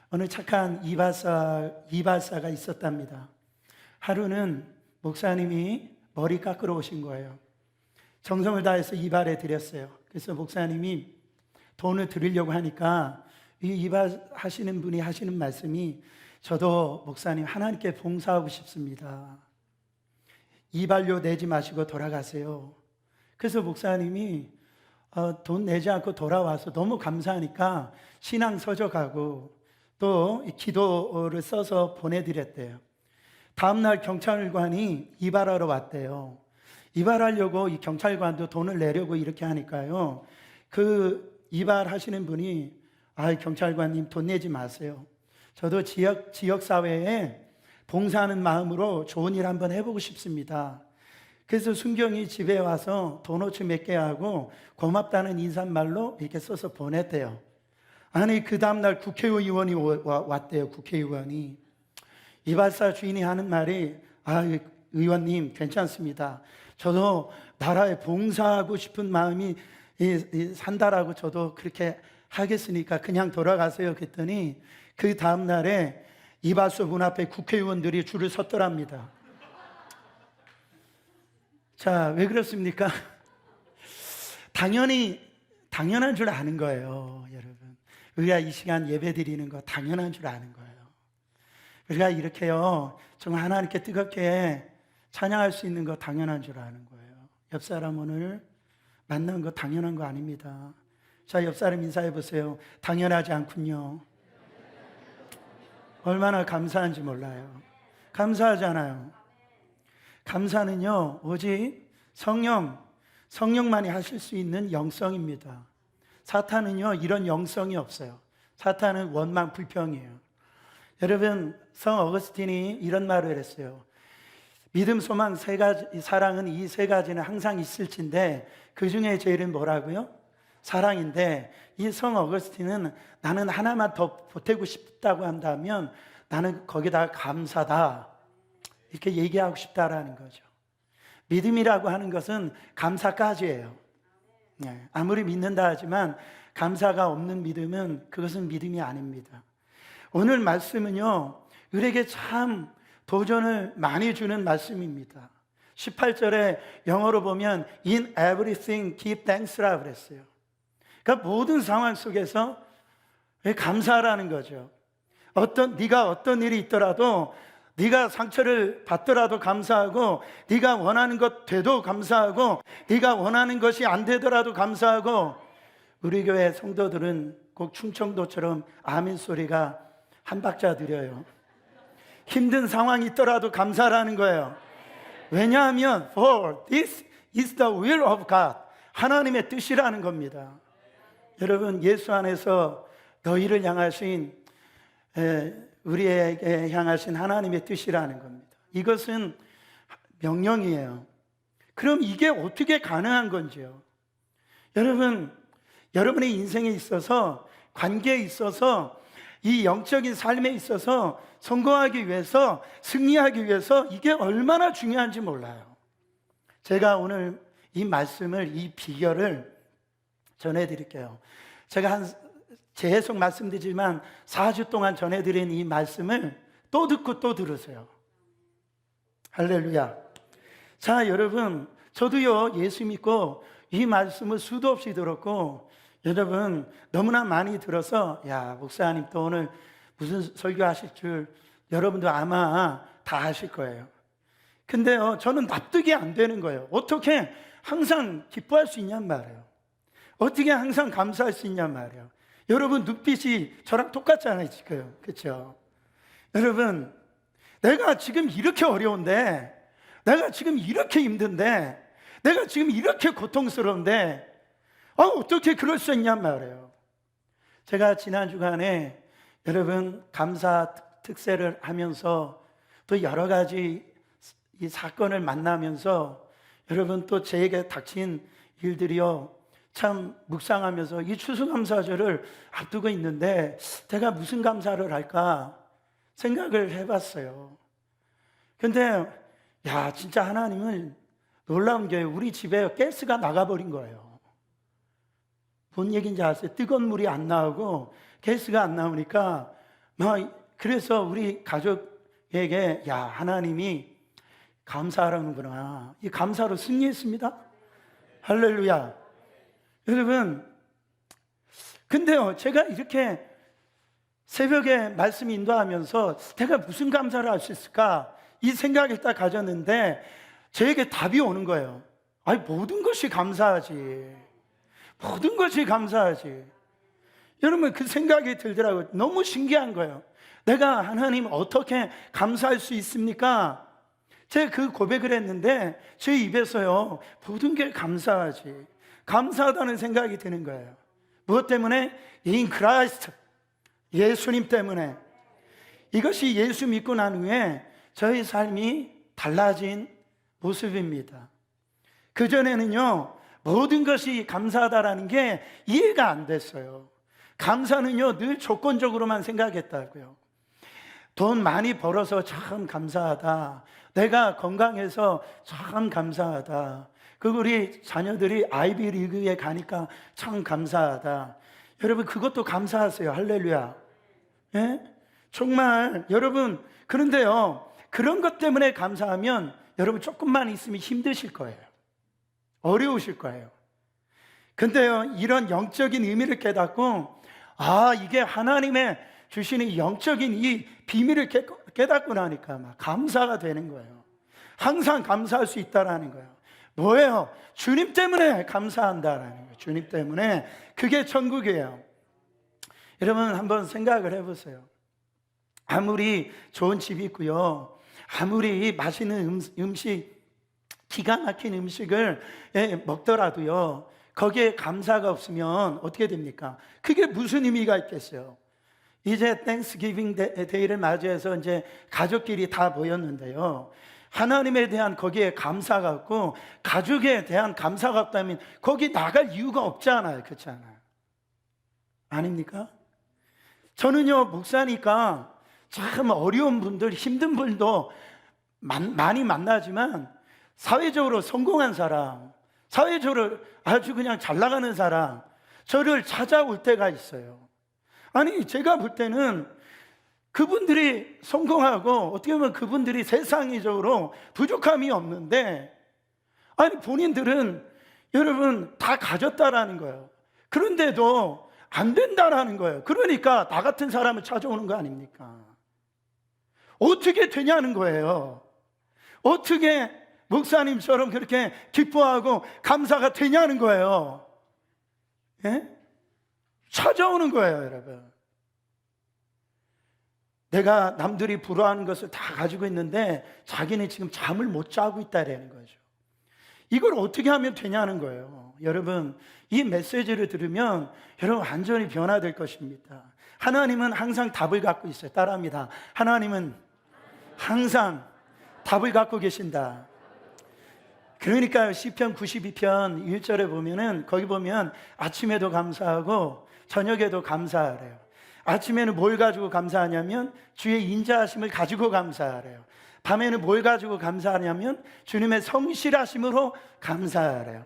어느 착한 이발사가 있었답니다. 하루는 목사님이 머리 깎으러 오신 거예요. 정성을 다해서 이발해 드렸어요. 그래서 목사님이 돈을 드리려고 하니까 이 이발하시는 분이 하시는 말씀이, 저도 목사님 하나님께 봉사하고 싶습니다. 이발료 내지 마시고 돌아가세요. 그래서 목사님이 돈 내지 않고 돌아와서 너무 감사하니까 신앙 서적하고 또 기도를 써서 보내드렸대요. 다음날 경찰관이 이발하러 왔대요. 이발하려고 이 경찰관도 돈을 내려고 이렇게 하니까요, 그 이발하시는 분이, 경찰관님 돈 내지 마세요. 저도 지역사회에 봉사하는 마음으로 좋은 일 한번 해보고 싶습니다. 그래서 순경이 집에 와서 도너츠 몇 개 하고 고맙다는 인사말로 이렇게 써서 보냈대요. 아니, 그 다음날 국회의원이 왔대요. 국회의원이. 이발사 주인이 하는 말이, 의원님 괜찮습니다. 저도 나라에 봉사하고 싶은 마음이 산다라고 저도 그렇게 하겠으니까 그냥 돌아가세요. 그랬더니 그 다음날에 이발소 문 앞에 국회의원들이 줄을 섰더랍니다. 자, 왜 그렇습니까? 당연한 줄 아는 거예요, 여러분. 우리가 이 시간 예배 드리는 거 당연한 줄 아는 거예요. 우리가 이렇게요, 정말 하나님께 뜨겁게 찬양할 수 있는 거 당연한 줄 아는 거예요. 옆 사람 오늘 만난 거 당연한 거 아닙니다. 자, 옆 사람 인사해 보세요. 당연하지 않군요. 얼마나 감사한지 몰라요. 감사하잖아요. 감사는요, 오직 성령만이 하실 수 있는 영성입니다. 사탄은요, 이런 영성이 없어요. 사탄은 원망 불평이에요. 여러분, 성 어거스틴이 이런 말을 했어요. 믿음, 소망, 세 가지, 사랑은 이 세 가지는 항상 있을진데 그 중에 제일은 뭐라고요? 사랑인데, 이 성 어거스틴은 나는 하나만 더 보태고 싶다고 한다면 나는 거기다가 감사다, 이렇게 얘기하고 싶다라는 거죠. 믿음이라고 하는 것은 감사까지예요. 아무리 믿는다 하지만 감사가 없는 믿음은 그것은 믿음이 아닙니다. 오늘 말씀은요, 우리에게 참 도전을 많이 주는 말씀입니다. 18절에 영어로 보면 In everything give thanks라고 그랬어요. 그러니까 모든 상황 속에서 감사하라는 거죠. 네가 어떤 일이 있더라도, 네가 상처를 받더라도 감사하고, 네가 원하는 것 돼도 감사하고, 네가 원하는 것이 안 되더라도 감사하고. 우리 교회 성도들은 꼭 충청도처럼 아멘 소리가 한 박자 드려요. 힘든 상황이 있더라도 감사라는 거예요. 왜냐하면 For this is the will of God, 하나님의 뜻이라는 겁니다. 여러분, 예수 안에서 너희를 향하신, 우리에게 향하신 하나님의 뜻이라는 겁니다. 이것은 명령이에요. 그럼 이게 어떻게 가능한 건지요? 여러분, 여러분의 인생에 있어서, 관계에 있어서, 이 영적인 삶에 있어서 성공하기 위해서, 승리하기 위해서 이게 얼마나 중요한지 몰라요. 제가 오늘 이 말씀을, 이 비결을 전해드릴게요. 제가 계속 말씀드리지만 4주 동안 전해드린 이 말씀을 또 듣고 또 들으세요. 할렐루야. 자, 여러분, 저도요, 예수 믿고 이 말씀을 수도 없이 들었고, 여러분 너무나 많이 들어서, 목사님 또 오늘 무슨 설교하실 줄 여러분도 아마 다 아실 거예요. 근데요, 저는 납득이 안 되는 거예요. 어떻게 항상 기뻐할 수 있냔 말이에요. 어떻게 항상 감사할 수 있냔 말이에요. 여러분 눈빛이 저랑 똑같잖아요, 지금. 그렇죠? 여러분, 내가 지금 이렇게 어려운데, 내가 지금 이렇게 힘든데, 내가 지금 이렇게 고통스러운데 어떻게 그럴 수 있냔 말이에요. 제가 지난 주간에 여러분 감사 특세를 하면서 또 여러 가지 이 사건을 만나면서 여러분 또 제게 닥친 일들이요, 참 묵상하면서 이 추수감사절을 앞두고 있는데 내가 무슨 감사를 할까 생각을 해봤어요. 근데 진짜 하나님은 놀라운 게 우리 집에 가스가 나가버린 거예요. 뭔 얘기인지 아세요? 뜨거운 물이 안 나오고 가스가 안 나오니까 그래서 우리 가족에게 야, 하나님이 감사하라는구나. 이 감사로 승리했습니다. 할렐루야. 여러분, 근데요, 제가 이렇게 새벽에 말씀 인도하면서 내가 무슨 감사를 할 수 있을까? 이 생각을 딱 가졌는데 저에게 답이 오는 거예요. 아니, 모든 것이 감사하지. 모든 것이 감사하지. 여러분, 그 생각이 들더라고요. 너무 신기한 거예요. 내가 하나님 어떻게 감사할 수 있습니까? 제가 그 고백을 했는데 제 입에서요, 모든 게 감사하지. 감사하다는 생각이 드는 거예요. 무엇 때문에? In Christ, 예수님 때문에. 이것이 예수 믿고 난 후에 저희 삶이 달라진 모습입니다. 그전에는요, 모든 것이 감사하다라는 게 이해가 안 됐어요. 감사는요, 늘 조건적으로만 생각했다고요. 돈 많이 벌어서 참 감사하다. 내가 건강해서 참 감사하다. 그리고 우리 자녀들이 아이비리그에 가니까 참 감사하다. 여러분, 그것도 감사하세요. 할렐루야. 예? 정말 여러분, 그런데요, 그런 것 때문에 감사하면 여러분 조금만 있으면 힘드실 거예요. 어려우실 거예요. 근데요, 이런 영적인 의미를 깨닫고, 아, 이게 하나님의 주시는 영적인 이 비밀을 깨닫고 나니까 막 감사가 되는 거예요. 항상 감사할 수 있다라는 거예요. 뭐예요? 주님 때문에 감사한다라는 거예요. 주님 때문에. 그게 천국이에요. 여러분, 한번 생각을 해보세요. 아무리 좋은 집이 있고요, 아무리 맛있는 음식, 기가 막힌 음식을 먹더라도요, 거기에 감사가 없으면 어떻게 됩니까? 그게 무슨 의미가 있겠어요? 이제 땡스기빙 데이를 맞이해서 이제 가족끼리 다 모였는데요, 하나님에 대한 거기에 감사가 없고 가족에 대한 감사가 없다면 거기 나갈 이유가 없잖아요. 그렇잖아요. 아닙니까? 저는요, 목사니까 참 어려운 분들, 힘든 분도 많이 만나지만 사회적으로 성공한 사람, 사회적으로 아주 그냥 잘 나가는 사람, 저를 찾아올 때가 있어요. 아니, 제가 볼 때는 그분들이 성공하고 어떻게 보면 그분들이 세상적으로 부족함이 없는데, 아니, 본인들은 여러분 다 가졌다라는 거예요. 그런데도 안 된다라는 거예요. 그러니까 나 같은 사람을 찾아오는 거 아닙니까? 어떻게 되냐는 거예요. 어떻게 목사님처럼 그렇게 기뻐하고 감사가 되냐는 거예요. 예? 찾아오는 거예요, 여러분. 내가 남들이 부러워하는 것을 다 가지고 있는데 자기는 지금 잠을 못 자고 있다라는 거죠. 이걸 어떻게 하면 되냐는 거예요. 여러분, 이 메시지를 들으면 여러분 완전히 변화될 것입니다. 하나님은 항상 답을 갖고 있어요. 따라합니다. 하나님은 항상 답을 갖고 계신다. 그러니까 시편 92편 1절에 보면은, 거기 보면 아침에도 감사하고 저녁에도 감사하래요. 아침에는 뭘 가지고 감사하냐면 주의 인자하심을 가지고 감사하래요. 밤에는 뭘 가지고 감사하냐면 주님의 성실하심으로 감사하래요.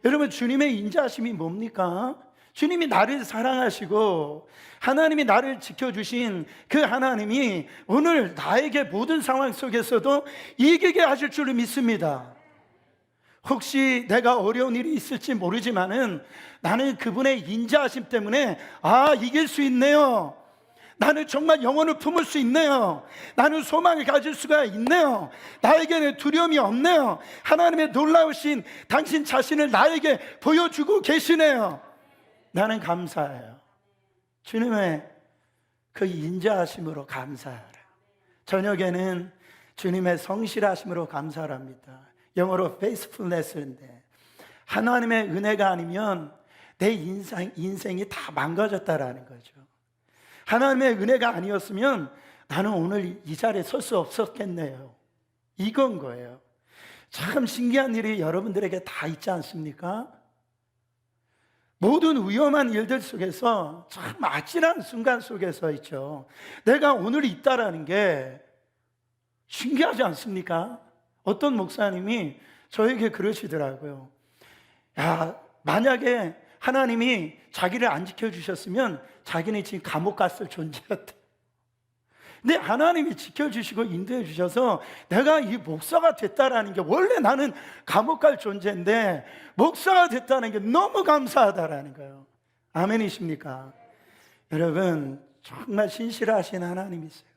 여러분, 주님의 인자하심이 뭡니까? 주님이 나를 사랑하시고 하나님이 나를 지켜주신 그 하나님이 오늘 나에게 모든 상황 속에서도 이기게 하실 줄을 믿습니다. 혹시 내가 어려운 일이 있을지 모르지만은 나는 그분의 인자하심 때문에 이길 수 있네요. 나는 정말 영혼을 품을 수 있네요. 나는 소망을 가질 수가 있네요. 나에게는 두려움이 없네요. 하나님의 놀라우신 당신 자신을 나에게 보여주고 계시네요. 나는 감사해요. 주님의 그 인자하심으로 감사하라. 저녁에는 주님의 성실하심으로 감사합니다. 영어로 faithfulness인데, 하나님의 은혜가 아니면 내 인생이 다 망가졌다라는 거죠. 하나님의 은혜가 아니었으면 나는 오늘 이 자리에 설 수 없었겠네요. 이건 거예요. 참 신기한 일이 여러분들에게 다 있지 않습니까? 모든 위험한 일들 속에서 참 아찔한 순간 속에서 있죠. 내가 오늘 있다라는 게 신기하지 않습니까? 어떤 목사님이 저에게 그러시더라고요. 야, 만약에 하나님이 자기를 안 지켜주셨으면 자기는 지금 감옥 갔을 존재였다. 근데 하나님이 지켜주시고 인도해 주셔서 내가 이 목사가 됐다라는 게, 원래 나는 감옥 갈 존재인데 목사가 됐다는 게 너무 감사하다라는 거예요. 아멘이십니까? 여러분, 정말 신실하신 하나님이세요.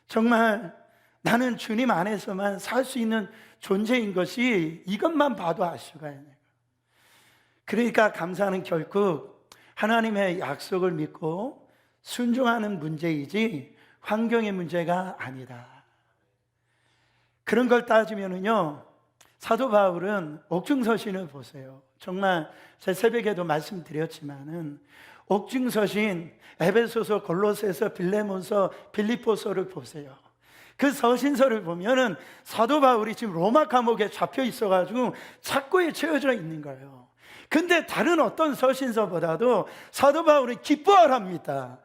정말 나는 주님 안에서만 살 수 있는 존재인 것이 이것만 봐도 알 수가 있네요. 그러니까 감사는 결국 하나님의 약속을 믿고 순종하는 문제이지 환경의 문제가 아니다. 그런 걸 따지면은요, 사도 바울은 옥중서신을 보세요. 정말 제 새벽에도 말씀드렸지만은 옥중서신 에베소서, 골로새서, 빌레몬서, 빌립보서를 보세요. 그 서신서를 보면은 사도 바울이 지금 로마 감옥에 잡혀 있어가지고 착고에 채워져 있는 거예요. 근데 다른 어떤 서신서보다도 사도 바울은 기뻐하랍니다.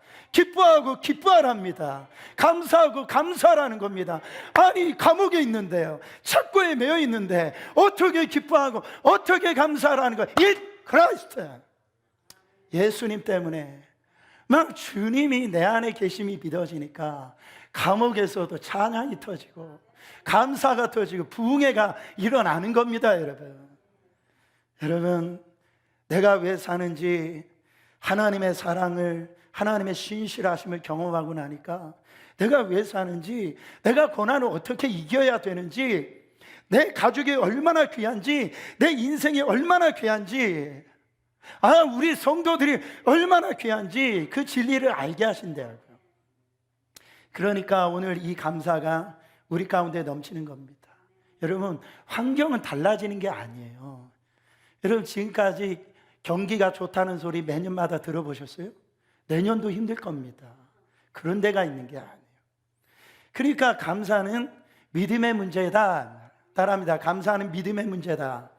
기뻐하랍니다. 감사하고 감사라는 겁니다. 아니, 감옥에 있는데요, 착고에 매여 있는데 어떻게 기뻐하고 어떻게 감사라는 거예요? 이 크라이스트, 예수님 때문에 막 주님이 내 안에 계심이 믿어지니까 감옥에서도 찬양이 터지고 감사가 터지고 부흥회가 일어나는 겁니다. 여러분, 내가 왜 사는지, 하나님의 사랑을, 하나님의 신실하심을 경험하고 나니까 내가 왜 사는지, 내가 고난을 어떻게 이겨야 되는지, 내 가족이 얼마나 귀한지, 내 인생이 얼마나 귀한지, 우리 성도들이 얼마나 귀한지 그 진리를 알게 하신대요. 그러니까 오늘 이 감사가 우리 가운데 넘치는 겁니다. 여러분, 환경은 달라지는 게 아니에요. 여러분, 지금까지 경기가 좋다는 소리 매년마다 들어보셨어요? 내년도 힘들 겁니다. 그런 데가 있는 게 아니에요. 그러니까 감사는 믿음의 문제다. 따라합니다. 감사는 믿음의 문제다.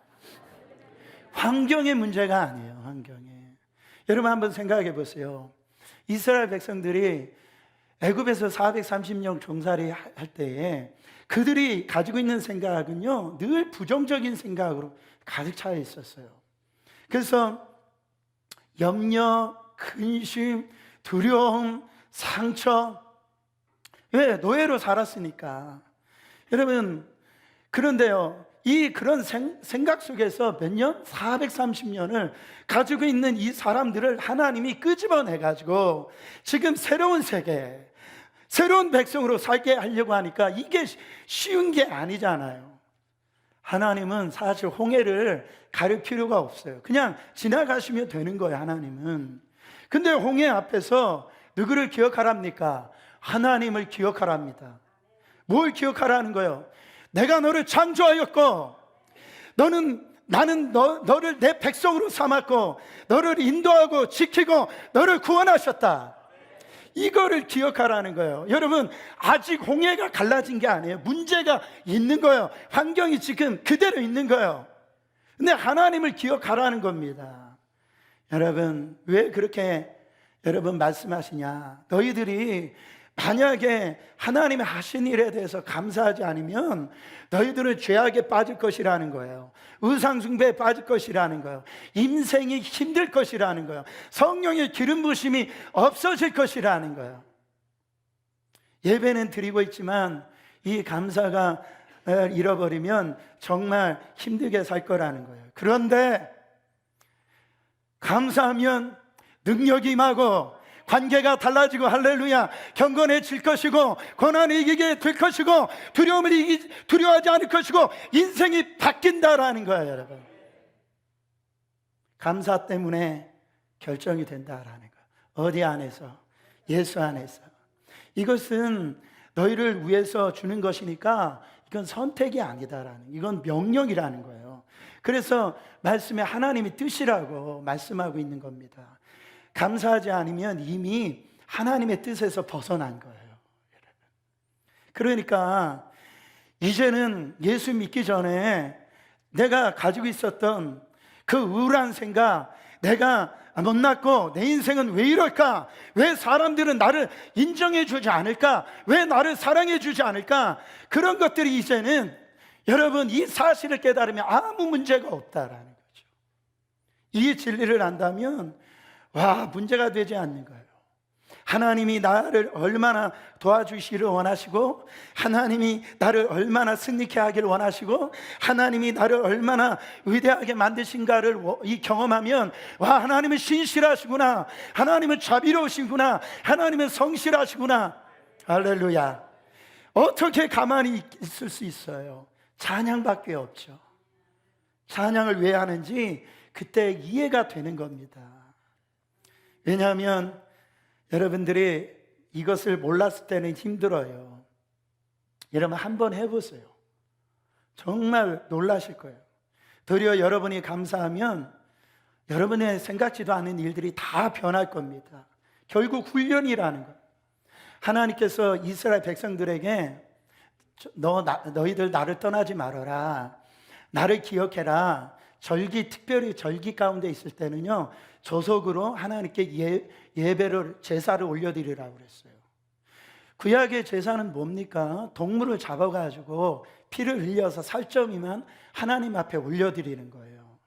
환경의 문제가 아니에요. 환경에. 여러분, 한번 생각해 보세요. 이스라엘 백성들이 애굽에서 430년 종살이 할 때에 그들이 가지고 있는 생각은요, 늘 부정적인 생각으로 가득 차 있었어요. 그래서 염려, 근심, 두려움, 상처, 왜? 노예로 살았으니까. 여러분, 그런데요, 그런 생각 속에서 몇 년? 430년을 가지고 있는 이 사람들을 하나님이 끄집어내가지고 지금 새로운 세계, 새로운 백성으로 살게 하려고 하니까 이게 쉬운 게 아니잖아요. 하나님은 사실 홍해를 가릴 필요가 없어요. 그냥 지나가시면 되는 거예요, 하나님은. 근데 홍해 앞에서 누구를 기억하랍니까? 하나님을 기억하랍니다. 뭘 기억하라는 거예요? 내가 너를 창조하였고, 나는 너를 내 백성으로 삼았고, 너를 인도하고 지키고 너를 구원하셨다. 이거를 기억하라는 거예요. 여러분, 아직 홍해가 갈라진 게 아니에요. 문제가 있는 거예요. 환경이 지금 그대로 있는 거예요. 근데 하나님을 기억하라는 겁니다. 여러분, 왜 그렇게 여러분 말씀하시냐? 너희들이 만약에 하나님의 하신 일에 대해서 감사하지 않으면 너희들은 죄악에 빠질 것이라는 거예요. 우상숭배에 빠질 것이라는 거예요. 인생이 힘들 것이라는 거예요. 성령의 기름 부으심이 없어질 것이라는 거예요. 예배는 드리고 있지만 이 감사가 잃어버리면 정말 힘들게 살 거라는 거예요. 그런데 감사하면 능력이 임하고 관계가 달라지고, 할렐루야, 경건해질 것이고, 고난을 이기게 될 것이고, 두려워하지 않을 것이고, 인생이 바뀐다라는 거예요. 여러분, 감사 때문에 결정이 된다라는 거예요. 어디 안에서? 예수 안에서. 이것은 너희를 위해서 주는 것이니까 이건 선택이 아니다라는, 이건 명령이라는 거예요. 그래서 말씀에 하나님의 뜻이라고 말씀하고 있는 겁니다. 감사하지 않으면 이미 하나님의 뜻에서 벗어난 거예요. 그러니까 이제는 예수 믿기 전에 내가 가지고 있었던 그 우울한 생각, 내가 못났고 내 인생은 왜 이럴까? 왜 사람들은 나를 인정해 주지 않을까? 왜 나를 사랑해 주지 않을까? 그런 것들이 이제는, 여러분, 이 사실을 깨달으면 아무 문제가 없다라는 거죠. 이 진리를 안다면 문제가 되지 않는 거예요. 하나님이 나를 얼마나 도와주시기를 원하시고, 하나님이 나를 얼마나 승리케 하기를 원하시고, 하나님이 나를 얼마나 위대하게 만드신가를 이 경험하면, 와, 하나님은 신실하시구나, 하나님은 자비로우시구나, 하나님은 성실하시구나. 할렐루야. 어떻게 가만히 있을 수 있어요? 찬양밖에 없죠. 찬양을 왜 하는지 그때 이해가 되는 겁니다. 왜냐하면 여러분들이 이것을 몰랐을 때는 힘들어요. 여러분 한번 해보세요. 정말 놀라실 거예요. 도리어 여러분이 감사하면 여러분의 생각지도 않은 일들이 다 변할 겁니다. 결국 훈련이라는 거예요. 하나님께서 이스라엘 백성들에게 너희들 나를 떠나지 말아라, 나를 기억해라. 특별히 절기 가운데 있을 때는요, 조속으로 하나님께 예배를, 제사를 올려드리라고 그랬어요. 구약의 제사는 뭡니까? 동물을 잡아가지고 피를 흘려서 살점이면 하나님 앞에 올려드리는 거예요.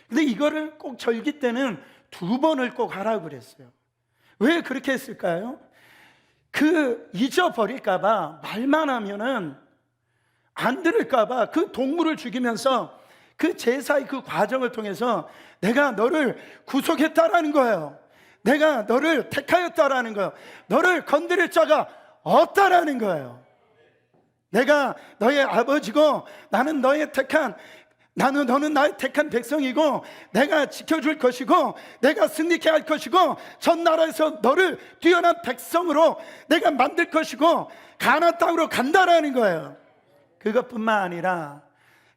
근데 이거를 꼭 절기 때는 2번을 꼭 하라고 그랬어요. 왜 그렇게 했을까요? 잊어버릴까봐, 말만 하면은 안 들을까봐 그 동물을 죽이면서 그 제사의 그 과정을 통해서 내가 너를 구속했다라는 거예요. 내가 너를 택하였다라는 거예요. 너를 건드릴 자가 없다라는 거예요. 내가 너의 아버지고 너는 나의 택한 백성이고, 내가 지켜줄 것이고, 내가 승리케 할 것이고, 전 나라에서 너를 뛰어난 백성으로 내가 만들 것이고, 가나안 땅으로 간다라는 거예요. 그것뿐만 아니라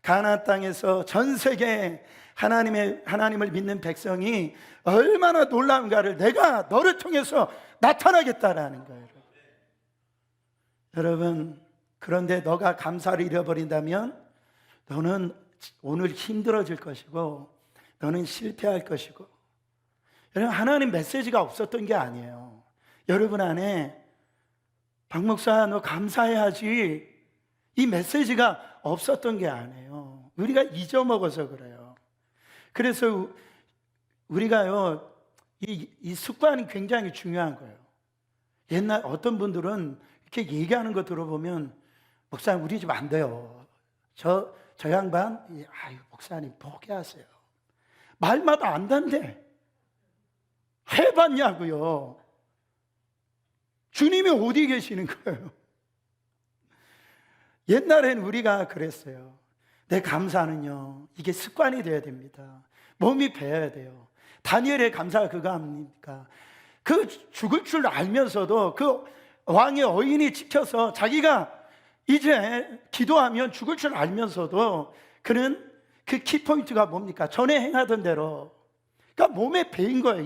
가나안 땅에서 전 세계 하나님을 믿는 백성이 얼마나 놀라운가를 내가 너를 통해서 나타나겠다라는 거예요. 여러분, 그런데 너가 감사를 잃어버린다면 너는 오늘 힘들어질 것이고, 너는 실패할 것이고. 여러분, 하나님 메시지가 없었던 게 아니에요. 여러분 안에 박 목사 너 감사해야지, 이 메시지가 없었던 게 아니에요. 우리가 잊어먹어서 그래요. 그래서 우리가요, 이 습관이 굉장히 중요한 거예요. 옛날 어떤 분들은 이렇게 얘기하는 거 들어보면, 목사님 우리 집 안 돼요. 저 양반, 아유 목사님 포기하세요. 말마다 안 된대. 해봤냐고요. 주님이 어디 계시는 거예요? 옛날엔 우리가 그랬어요. 내 감사는요, 이게 습관이 돼야 됩니다. 몸이 배어야 돼요. 다니엘의 감사가 그거 아닙니까? 그 죽을 줄 알면서도 그 왕의 어인이 지켜서 자기가 이제 기도하면 죽을 줄 알면서도 그는 그 키포인트가 뭡니까? 전에 행하던 대로. 그러니까 몸에 배인 거예요.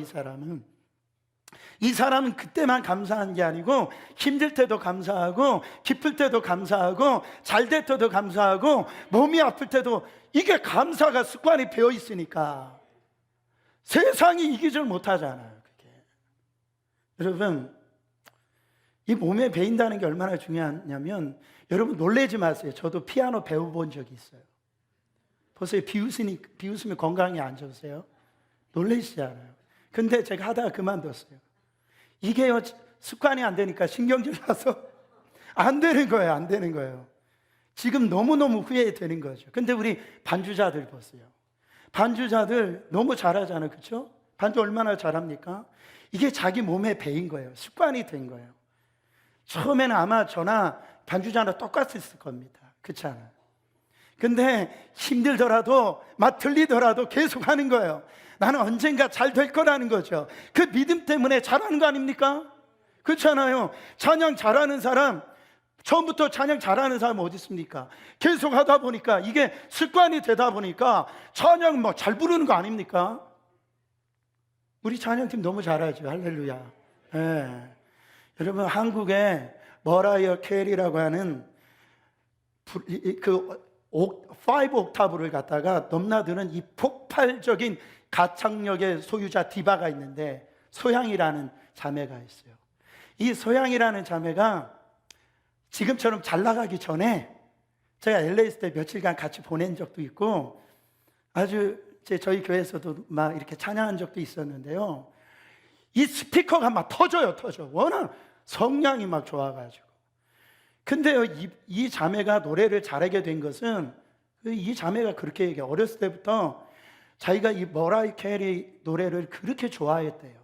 이 사람은 그때만 감사한 게 아니고 힘들 때도 감사하고, 기쁠 때도 감사하고, 잘 될 때도 감사하고, 몸이 아플 때도. 이게 감사가 습관이 배어 있으니까 세상이 이기질 못하잖아요. 그게. 여러분, 이 몸에 배인다는 게 얼마나 중요하냐면, 여러분 놀라지 마세요. 저도 피아노 배워본 적이 있어요. 보세요. 비웃으면 건강이 안 좋으세요? 놀라시지 않아요? 근데 제가 하다가 그만뒀어요. 이게 습관이 안 되니까 신경질 나서 안 되는 거예요. 지금 너무너무 후회되는 거죠. 근데 우리 반주자들 보세요. 반주자들 너무 잘하잖아요. 그렇죠? 반주 얼마나 잘합니까? 이게 자기 몸에 배인 거예요. 습관이 된 거예요. 처음에는 아마 저나 반주자나 똑같았을 겁니다. 그렇지 않아요? 근데 힘들더라도, 맛 들리더라도 계속 하는 거예요. 나는 언젠가 잘 될 거라는 거죠. 그 믿음 때문에 잘하는 거 아닙니까? 그렇잖아요. 찬양 잘하는 사람, 처음부터 찬양 잘하는 사람 어디 있습니까? 계속 하다 보니까, 이게 습관이 되다 보니까 찬양 잘 부르는 거 아닙니까? 우리 찬양팀 너무 잘하죠. 할렐루야. 네. 여러분, 한국에 머라이어 캐리라고 하는 그 5옥타브를 갖다가 넘나드는 이 폭발적인 가창력의 소유자 디바가 있는데, 소향이라는 자매가 있어요. 이 소향이라는 자매가 지금처럼 잘 나가기 전에 제가 LA 있을 때 며칠간 같이 보낸 적도 있고, 아주 저희 교회에서도 막 이렇게 찬양한 적도 있었는데요. 이 스피커가 막 터져요. 워낙 성량이 막 좋아가지고. 근데요, 이 자매가 노래를 잘하게 된 것은 이 자매가 그렇게 얘기해요. 어렸을 때부터 자기가 이 머라이 캐리 노래를 그렇게 좋아했대요.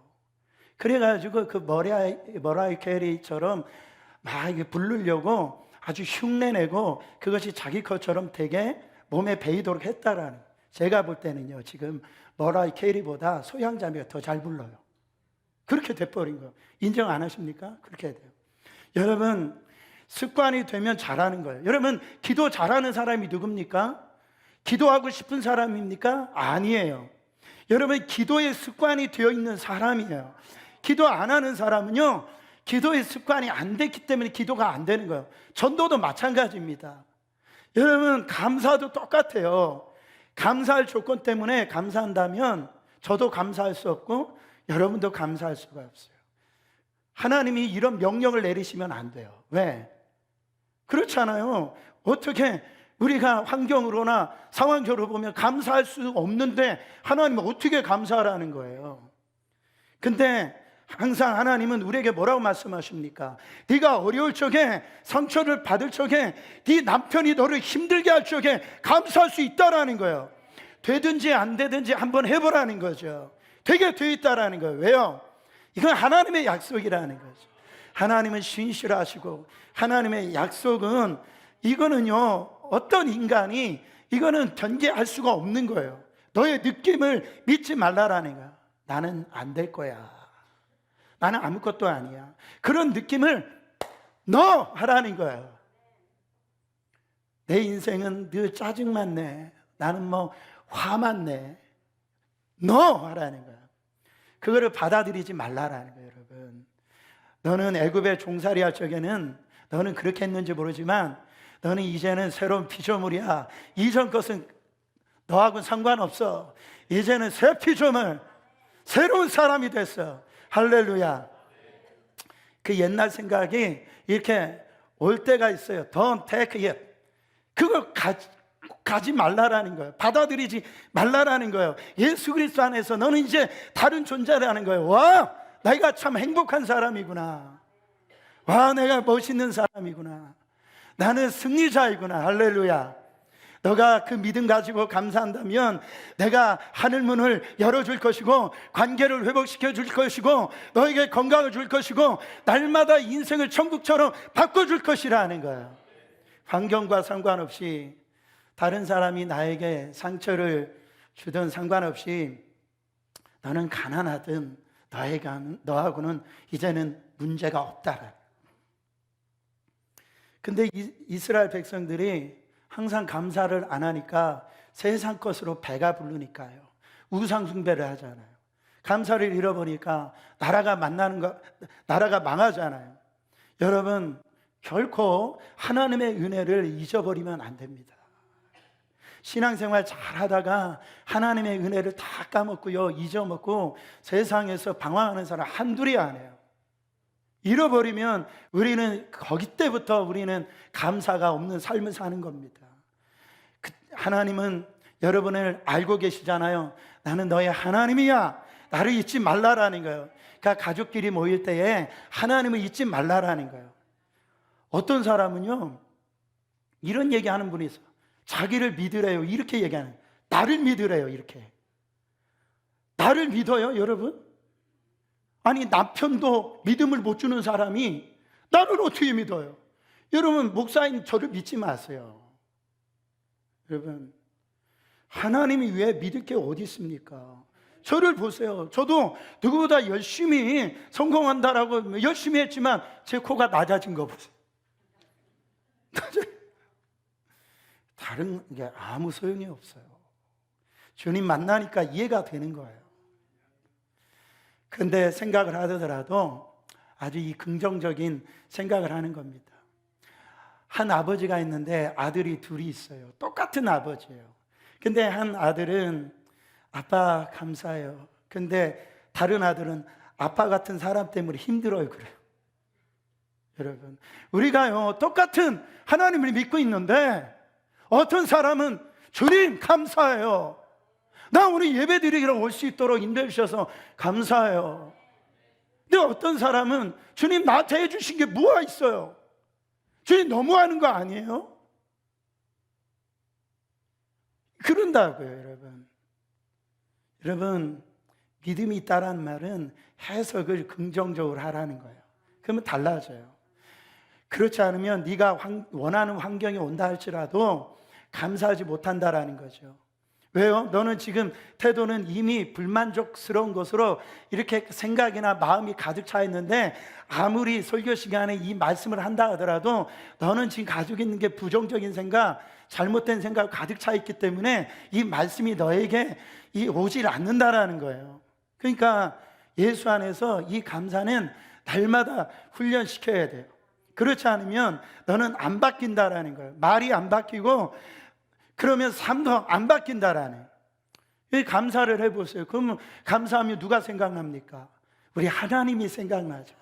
그래가지고 그 머라이 캐리처럼 막 이게 부르려고 아주 흉내내고 그것이 자기 것처럼 되게 몸에 배이도록 했다라는. 제가 볼 때는요, 지금 머라이 캐리보다 소양 자매가 더 잘 불러요. 그렇게 돼버린 거예요. 인정 안 하십니까? 그렇게 돼요. 여러분, 습관이 되면 잘하는 거예요. 여러분, 기도 잘하는 사람이 누굽니까? 기도하고 싶은 사람입니까? 아니에요. 여러분, 기도의 습관이 되어 있는 사람이에요. 기도 안 하는 사람은요, 기도의 습관이 안 됐기 때문에 기도가 안 되는 거예요. 전도도 마찬가지입니다. 여러분, 감사도 똑같아요. 감사할 조건 때문에 감사한다면 저도 감사할 수 없고 여러분도 감사할 수가 없어요. 하나님이 이런 명령을 내리시면 안 돼요. 왜? 그렇잖아요. 어떻게 우리가 환경으로나 상황적으로 보면 감사할 수 없는데 하나님은 어떻게 감사하라는 거예요? 근데 항상 하나님은 우리에게 뭐라고 말씀하십니까? 네가 어려울 적에, 상처를 받을 적에, 네 남편이 너를 힘들게 할 적에 감사할 수 있다라는 거예요. 되든지 안 되든지 한번 해보라는 거죠. 되게 돼 있다라는 거예요. 왜요? 이건 하나님의 약속이라는 거죠. 하나님은 신실하시고 하나님의 약속은, 이거는요, 어떤 인간이 이거는 전개할 수가 없는 거예요. 너의 느낌을 믿지 말라라는 거야. 나는 안 될 거야. 나는 아무것도 아니야. 그런 느낌을 너 하라는 거예요. 내 인생은 늘 짜증만 내. 나는 뭐 화만 내. 너 하라는 거야. 그거를 받아들이지 말라라는 거예요, 여러분. 너는 애굽에 종살이 할 적에는 너는 그렇게 했는지 모르지만 너는 이제는 새로운 피조물이야. 이전 것은 너하고는 상관없어. 이제는 새 피조물, 새로운 사람이 됐어. 할렐루야. 그 옛날 생각이 이렇게 올 때가 있어요. Don't take it. 그걸 가지 말라라는 거예요. 받아들이지 말라라는 거예요. 예수 그리스도 안에서 너는 이제 다른 존재라는 거예요. 와, 내가 참 행복한 사람이구나. 와, 내가 멋있는 사람이구나. 나는 승리자이구나. 할렐루야. 너가 그 믿음 가지고 감사한다면 내가 하늘문을 열어줄 것이고 관계를 회복시켜 줄 것이고 너에게 건강을 줄 것이고 날마다 인생을 천국처럼 바꿔줄 것이라는 거예요. 환경과 상관없이, 다른 사람이 나에게 상처를 주든 상관없이 너는 가난하든 너하고는 이제는 문제가 없다. 근데 이스라엘 백성들이 항상 감사를 안 하니까 세상 것으로 배가 부르니까요, 우상 숭배를 하잖아요. 감사를 잃어버리니까 나라가 망하잖아요. 여러분, 결코 하나님의 은혜를 잊어버리면 안 됩니다. 신앙생활 잘 하다가 하나님의 은혜를 다 까먹고요, 잊어먹고 세상에서 방황하는 사람 한둘이 아니에요. 잃어버리면 우리는 거기 때부터 우리는 감사가 없는 삶을 사는 겁니다. 하나님은 여러분을 알고 계시잖아요. 나는 너의 하나님이야. 나를 잊지 말라라는 거예요. 그러니까 가족끼리 모일 때에 하나님을 잊지 말라라는 거예요. 어떤 사람은요, 이런 얘기하는 분이 있어요. 자기를 믿으래요. 이렇게 얘기하는 거예요. 나를 믿으래요. 이렇게. 나를 믿어요, 여러분? 아니, 남편도 믿음을 못 주는 사람이 나를 어떻게 믿어요? 여러분, 목사님 저를 믿지 마세요. 여러분, 하나님이 왜 믿을 게 어디 있습니까? 저를 보세요. 저도 누구보다 열심히 성공한다라고 열심히 했지만 제 코가 낮아진 거 보세요. 다른 게 아무 소용이 없어요. 주님 만나니까 이해가 되는 거예요. 근데 생각을 하더라도 아주 이 긍정적인 생각을 하는 겁니다. 한 아버지가 있는데 아들이 둘이 있어요. 똑같은 아버지예요. 근데 한 아들은 아빠 감사해요. 근데 다른 아들은 아빠 같은 사람 때문에 힘들어요. 그래요. 여러분, 우리가요, 똑같은 하나님을 믿고 있는데 어떤 사람은 주님 감사해요. 나 오늘 예배 드리기로 올 수 있도록 인도해 주셔서 감사해요. 근데 어떤 사람은 주님 나한테 해주신 게 뭐가 있어요? 주님 너무하는 거 아니에요? 그런다고요, 여러분. 여러분, 믿음이 있다라는 말은 해석을 긍정적으로 하라는 거예요. 그러면 달라져요. 그렇지 않으면 네가 원하는 환경이 온다 할지라도 감사하지 못한다라는 거죠. 왜요? 너는 지금 태도는 이미 불만족스러운 것으로 이렇게 생각이나 마음이 가득 차 있는데, 아무리 설교 시간에 이 말씀을 한다 하더라도 너는 지금 가지고 있는 게 부정적인 생각, 잘못된 생각 가득 차 있기 때문에 이 말씀이 너에게 오질 않는다라는 거예요. 그러니까 예수 안에서 이 감사는 날마다 훈련시켜야 돼요. 그렇지 않으면 너는 안 바뀐다라는 거예요. 말이 안 바뀌고 그러면 삶도 안 바뀐다라는 거예요. 감사를 해보세요. 그러면 감사하면 누가 생각납니까? 우리 하나님이 생각나죠.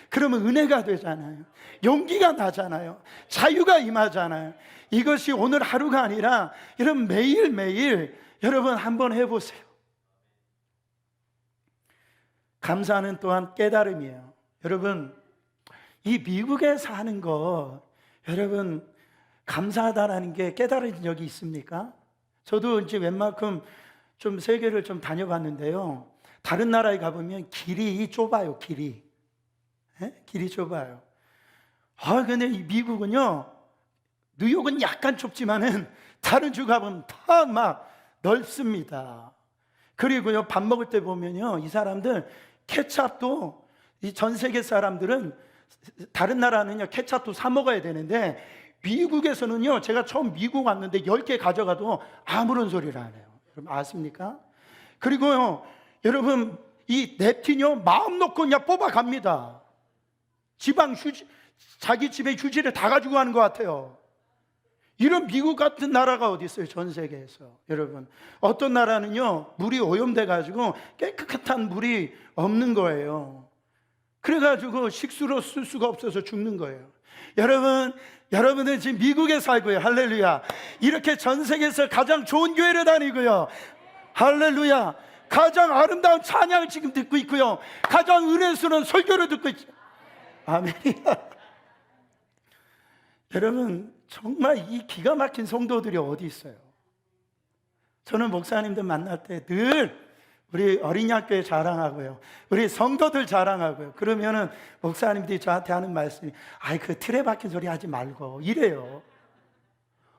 그러면 은혜가 되잖아요. 용기가 나잖아요. 자유가 임하잖아요. 이것이 오늘 하루가 아니라 여러분 매일매일 여러분 한번 해보세요. 감사는 또한 깨달음이에요. 여러분, 이 미국에 사는 거 여러분 감사하다라는 게 깨달은 적이 있습니까? 저도 이제 웬만큼 좀 세계를 좀 다녀봤는데요, 다른 나라에 가보면 길이 좁아요. 길이 좁아요. 근데 이 미국은요, 뉴욕은 약간 좁지만은 다른 주 가보면 다 막 넓습니다. 그리고요, 밥 먹을 때 보면요, 이 사람들 케찹도, 이 전 세계 사람들은, 다른 나라는요 케찹도 사 먹어야 되는데 미국에서는요, 제가 처음 미국 왔는데 10개 가져가도 아무런 소리를 안 해요. 여러분 아십니까? 그리고요, 여러분 이 냅킨요 마음 놓고 그냥 뽑아갑니다. 지방 휴지, 자기 집에 휴지를 다 가지고 가는 것 같아요. 이런 미국 같은 나라가 어디 있어요? 전 세계에서. 여러분, 어떤 나라는요 물이 오염돼 가지고 깨끗한 물이 없는 거예요. 그래가지고 식수로 쓸 수가 없어서 죽는 거예요. 여러분은 지금 미국에 살고요. 할렐루야. 이렇게 전 세계에서 가장 좋은 교회를 다니고요. 할렐루야. 가장 아름다운 찬양을 지금 듣고 있고요. 가장 은혜스러운 설교를 듣고 있죠. 아멘이야. 여러분, 정말 이 기가 막힌 성도들이 어디 있어요? 저는 목사님들 만날 때 늘 우리 어린이 학교에 자랑하고요, 우리 성도들 자랑하고요. 그러면은 목사님들이 저한테 하는 말씀이, 그 틀에 박힌 소리 하지 말고 이래요.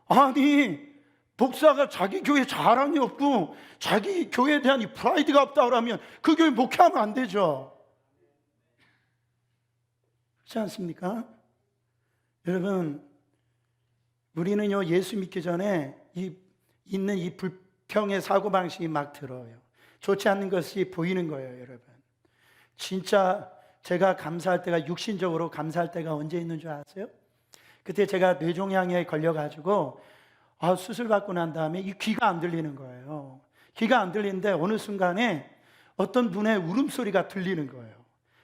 아니, 목사가 자기 교회 자랑이 없고 자기 교회에 대한 이 프라이드가 없다 그러면 그 교회 목회하면 안 되죠. 그렇지 않습니까? 여러분, 우리는요 예수 믿기 전에 있는 이 불평의 사고방식이 막 들어요. 좋지 않는 것이 보이는 거예요. 여러분, 진짜 제가 감사할 때가, 육신적으로 감사할 때가 언제 있는 줄 아세요? 그때 제가 뇌종양에 걸려가지고 수술 받고 난 다음에 이 귀가 안 들리는 거예요. 귀가 안 들리는데 어느 순간에 어떤 분의 울음소리가 들리는 거예요.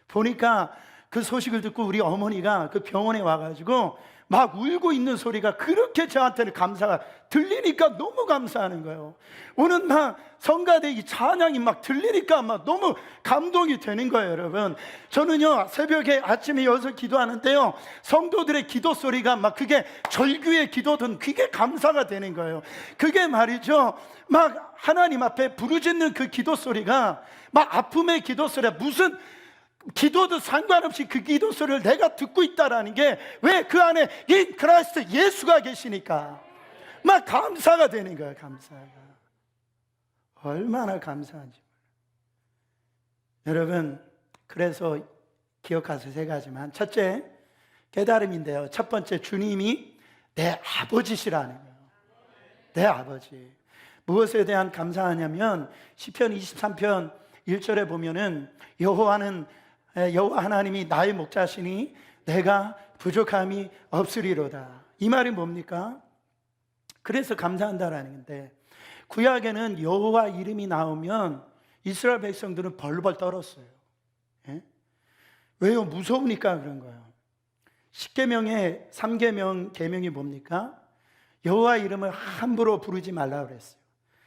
보니까 그 소식을 듣고 우리 어머니가 그 병원에 와가지고 막 울고 있는 소리가 그렇게 저한테는 감사가 들리니까 너무 감사하는 거예요. 오늘 막 성가대 이 찬양이 막 들리니까 막 너무 감동이 되는 거예요. 여러분, 저는요 새벽에 아침에 여기서 기도하는데요, 성도들의 기도 소리가 막 그게 절규의 기도든 그게 감사가 되는 거예요. 그게 말이죠, 막 하나님 앞에 부르짖는 그 기도 소리가 막 아픔의 기도 소리야. 무슨 기도도 상관없이 그 기도 소리를 내가 듣고 있다라는 게, 왜? 그 안에 인 크라이스트 예수가 계시니까 막 감사가 되는 거예요. 감사가 얼마나 감사한지. 여러분, 그래서 기억하세요. 3가지만. 첫째, 깨달음인데요, 첫 번째, 주님이 내 아버지시라는 거예요. 내 아버지. 무엇에 대한 감사하냐면 시편 23편 1절에 보면은 여호와 하나님이 나의 목자시니 내가 부족함이 없으리로다. 이 말이 뭡니까? 그래서 감사한다라는 건데, 구약에는 여호와 이름이 나오면 이스라엘 백성들은 벌벌 떨었어요. 왜요? 무서우니까 그런 거예요. 10계명의 3계명 계명이 뭡니까? 여호와 이름을 함부로 부르지 말라 그랬어요.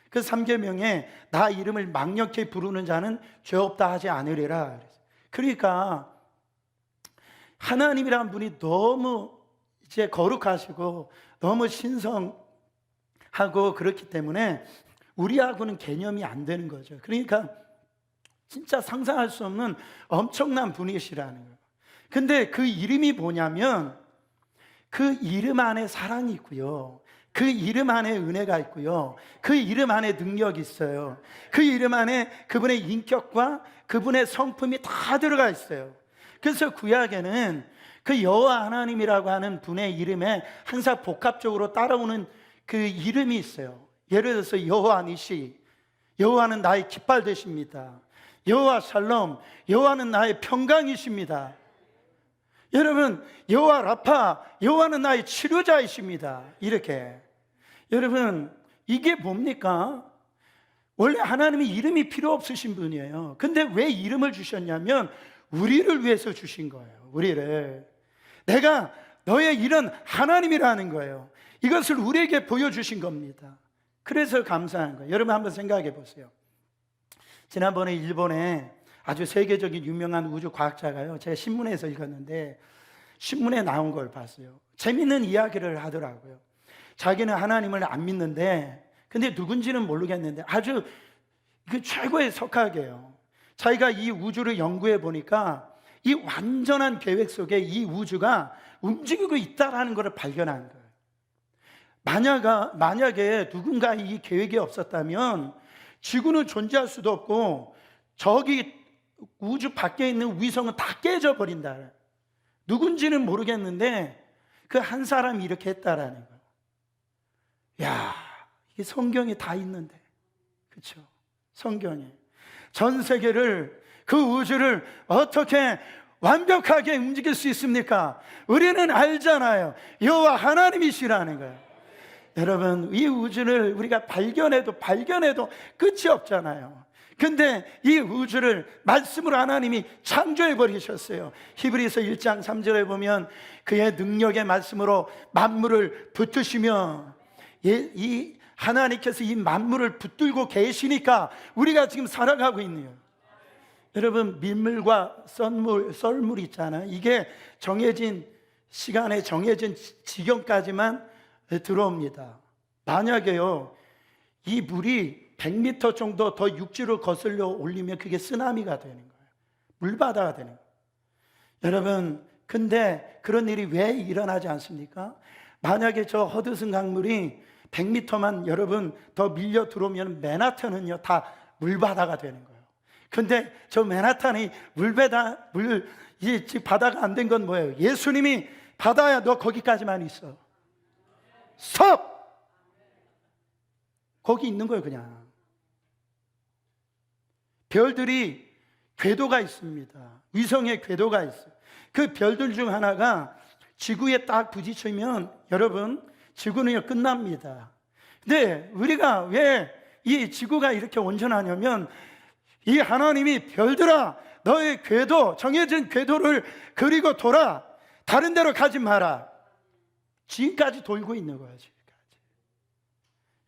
그 3계명에 나 이름을 망령케 부르는 자는 죄 없다 하지 않으리라 그랬어요. 그러니까 하나님이란 분이 너무 이제 거룩하시고 너무 신성하고 그렇기 때문에 우리하고는 개념이 안 되는 거죠. 그러니까 진짜 상상할 수 없는 엄청난 분이시라는 거예요. 근데 그 이름이 뭐냐면 그 이름 안에 사랑이 있고요, 그 이름 안에 은혜가 있고요, 그 이름 안에 능력이 있어요. 그 이름 안에 그분의 인격과 그분의 성품이 다 들어가 있어요. 그래서 구약에는 그 여호와 하나님이라고 하는 분의 이름에 항상 복합적으로 따라오는 그 이름이 있어요. 예를 들어서 여호와 니시, 여호와는 나의 깃발 되십니다. 여호와 샬롬, 여호와는 나의 평강이십니다. 여러분, 여호와 라파, 여호와는 나의 치료자이십니다. 이렇게. 여러분, 이게 뭡니까? 원래 하나님이 이름이 필요 없으신 분이에요. 근데 왜 이름을 주셨냐면 우리를 위해서 주신 거예요. 우리를. 내가 너의 일은 하나님이라는 거예요. 이것을 우리에게 보여주신 겁니다. 그래서 감사한 거예요. 여러분 한번 생각해 보세요. 지난번에 일본에 아주 세계적인 유명한 우주 과학자가요, 제가 신문에서 읽었는데 신문에 나온 걸 봤어요. 재밌는 이야기를 하더라고요. 자기는 하나님을 안 믿는데, 근데 누군지는 모르겠는데 아주 그 최고의 석학이에요. 자기가 이 우주를 연구해 보니까 이 완전한 계획 속에 이 우주가 움직이고 있다는 것을 발견한 거예요. 만약에 누군가 이 계획이 없었다면 지구는 존재할 수도 없고 저기 우주 밖에 있는 위성은 다 깨져버린다. 누군지는 모르겠는데 그 한 사람이 이렇게 했다라는 거예요. 야, 이게 성경에 다 있는데, 그렇죠? 성경에 전 세계를, 그 우주를 어떻게 완벽하게 움직일 수 있습니까? 우리는 알잖아요. 여호와 하나님이시라는 거예요. 여러분, 이 우주를 우리가 발견해도 끝이 없잖아요. 근데 이 우주를 말씀으로 하나님이 창조해 버리셨어요. 히브리서 1장 3절에 보면 그의 능력의 말씀으로 만물을 붙드시며, 이 하나님께서 이 만물을 붙들고 계시니까 우리가 지금 살아가고 있네요. 여러분, 밀물과 썰물 있잖아요. 이게 정해진 시간에 정해진 지경까지만 들어옵니다. 만약에요, 이 물이 100m 정도 더 육지로 거슬러 올리면 그게 쓰나미가 되는 거예요. 물바다가 되는 거예요. 여러분, 근데 그런 일이 왜 일어나지 않습니까? 만약에 저 허드슨 강물이 100m만 여러분 더 밀려 들어오면 맨하탄은요 다 물바다가 되는 거예요. 근데 저 맨하탄이 바다가 안 된 건 뭐예요? 예수님이 바다야, 너 거기까지만 있어. 서! 거기 있는 거예요, 그냥. 별들이 궤도가 있습니다. 위성의 궤도가 있어요. 그 별들 중 하나가 지구에 딱 부딪히면 여러분, 지구는요 끝납니다. 근데 우리가 왜 이 지구가 이렇게 온전하냐면 이 하나님이 별들아, 너의 궤도, 정해진 궤도를 그리고 돌아. 다른 데로 가지 마라. 지금까지 돌고 있는 거예요. 지금까지.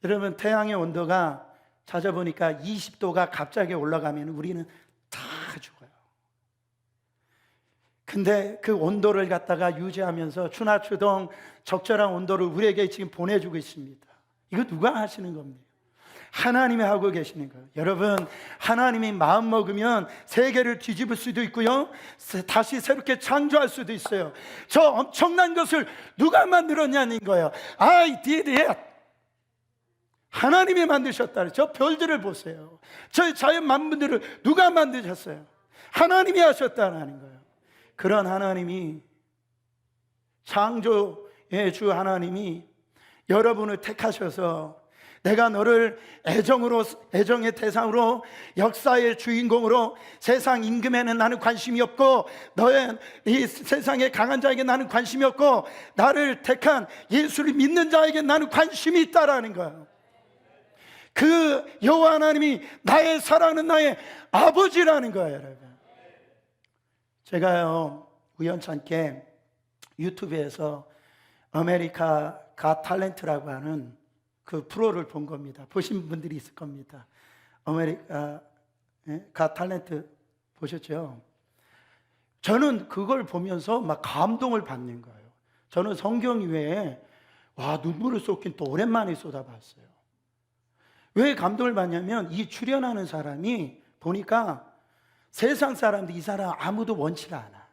여러분, 태양의 온도가 찾아보니까 20도가 갑자기 올라가면 우리는 다 죽어요. 근데 그 온도를 갖다가 유지하면서 추나추동 적절한 온도를 우리에게 지금 보내주고 있습니다. 이거 누가 하시는 겁니까? 하나님이 하고 계시는 거예요. 여러분, 하나님이 마음 먹으면 세계를 뒤집을 수도 있고요, 다시 새롭게 창조할 수도 있어요. 저 엄청난 것을 누가 만들었냐는 거예요. I did it. 하나님이 만드셨다. 저 별들을 보세요. 저 자연 만물들을 누가 만드셨어요? 하나님이 하셨다는 거예요. 그런 하나님이, 창조의 주 하나님이 여러분을 택하셔서 내가 너를 애정의 대상으로, 역사의 주인공으로, 세상 임금에는 나는 관심이 없고 너의 이 세상의 강한 자에게 나는 관심이 없고 나를 택한 예수를 믿는 자에게 나는 관심이 있다라는 거예요. 그 여호와 하나님이 나의 사랑하는 나의 아버지라는 거예요. 여러분, 제가요 우연찮게 유튜브에서 아메리카 갓 탤런트라고 하는 그 프로를 본 겁니다. 보신 분들이 있을 겁니다. 아메리카 갓 탤런트 보셨죠? 저는 그걸 보면서 막 감동을 받는 거예요. 저는 성경 외에 눈물을 쏟긴 또 오랜만에 쏟아봤어요. 왜 감동을 받냐면 이 출연하는 사람이 보니까 세상 사람들 이 사람 아무도 원치가 않아.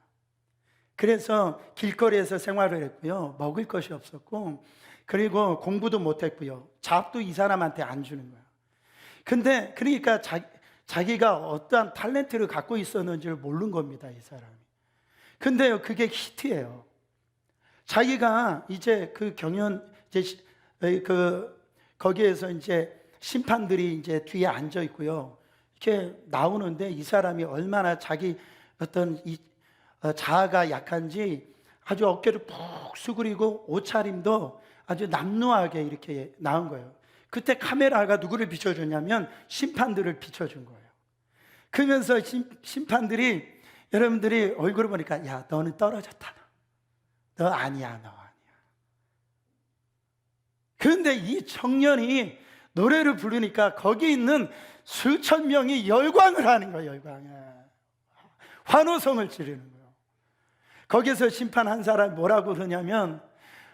그래서 길거리에서 생활을 했고요. 먹을 것이 없었고, 그리고 공부도 못했고요. 잡도 이 사람한테 안 주는 거야. 근데 그러니까 자기가 어떠한 탤런트를 갖고 있었는지를 모르는 겁니다, 이 사람이. 근데 그게 히트예요. 자기가 이제 그 경연, 거기에서 이제 심판들이 이제 뒤에 앉아 있고요. 이렇게 나오는데 이 사람이 얼마나 자기 어떤 자아가 약한지 아주 어깨를 푹 수그리고 옷차림도 아주 남루하게 이렇게 나온 거예요. 그때 카메라가 누구를 비춰줬냐면 심판들을 비춰준 거예요. 그러면서 심판들이, 여러분들이 얼굴을 보니까 야, 너는 떨어졌다. 너 아니야, 너 아니야. 그런데 이 청년이 노래를 부르니까 거기 있는 수천 명이 열광을 하는 거예요. 열광을. 환호성을 지르는 거예요. 거기서 심판 한 사람이 뭐라고 그러냐면,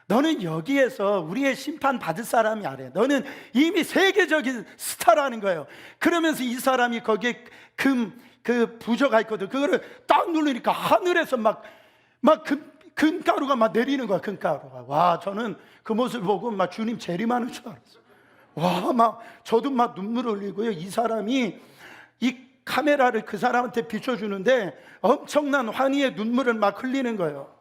너는 여기에서 우리의 심판 받을 사람이 아니야. 너는 이미 세계적인 스타라는 거예요. 그러면서 이 사람이 거기에 그 부저가 있거든. 그거를 딱 누르니까 하늘에서 막 금가루가 막 내리는 거야. 금가루가. 와, 저는 그 모습을 보고 막 주님 재림하는 줄 알았어요. 저도 막 눈물을 흘리고요. 이 사람이 이 카메라를 그 사람한테 비춰주는데 엄청난 환희의 눈물을 막 흘리는 거예요.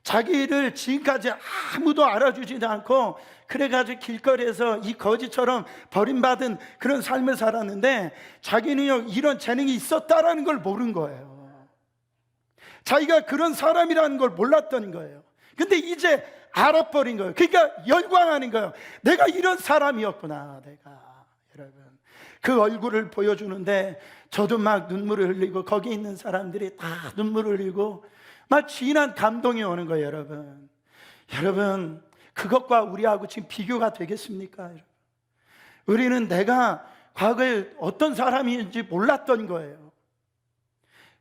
자기를 지금까지 아무도 알아주지 않고, 그래가지고 길거리에서 이 거지처럼 버림받은 그런 삶을 살았는데, 자기는요 이런 재능이 있었다라는 걸 모른 거예요. 자기가 그런 사람이라는 걸 몰랐던 거예요. 근데 이제 알아버린 거예요. 그러니까 열광하는 거예요. 내가 이런 사람이었구나. 내가, 여러분, 그 얼굴을 보여주는데 저도 막 눈물을 흘리고, 거기 있는 사람들이 다 눈물을 흘리고 막 진한 감동이 오는 거예요. 여러분, 그것과 우리하고 지금 비교가 되겠습니까? 여러분? 우리는 내가 과거에 어떤 사람인지 몰랐던 거예요.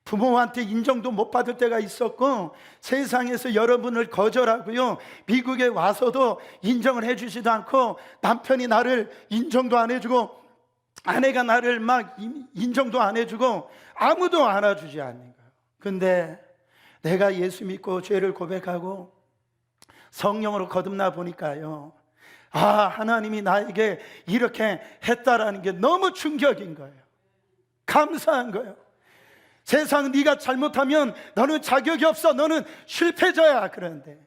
부모한테 인정도 못 받을 때가 있었고, 세상에서 여러분을 거절하고요, 미국에 와서도 인정을 해주지도 않고, 남편이 나를 인정도 안 해주고, 아내가 나를 막 인정도 안 해주고, 아무도 안아주지 않는 거예요. 근데 내가 예수 믿고 죄를 고백하고 성령으로 거듭나 보니까요, 하나님이 나에게 이렇게 했다라는 게 너무 충격인 거예요. 감사한 거예요. 세상 네가 잘못하면 너는 자격이 없어, 너는 실패자야. 그런데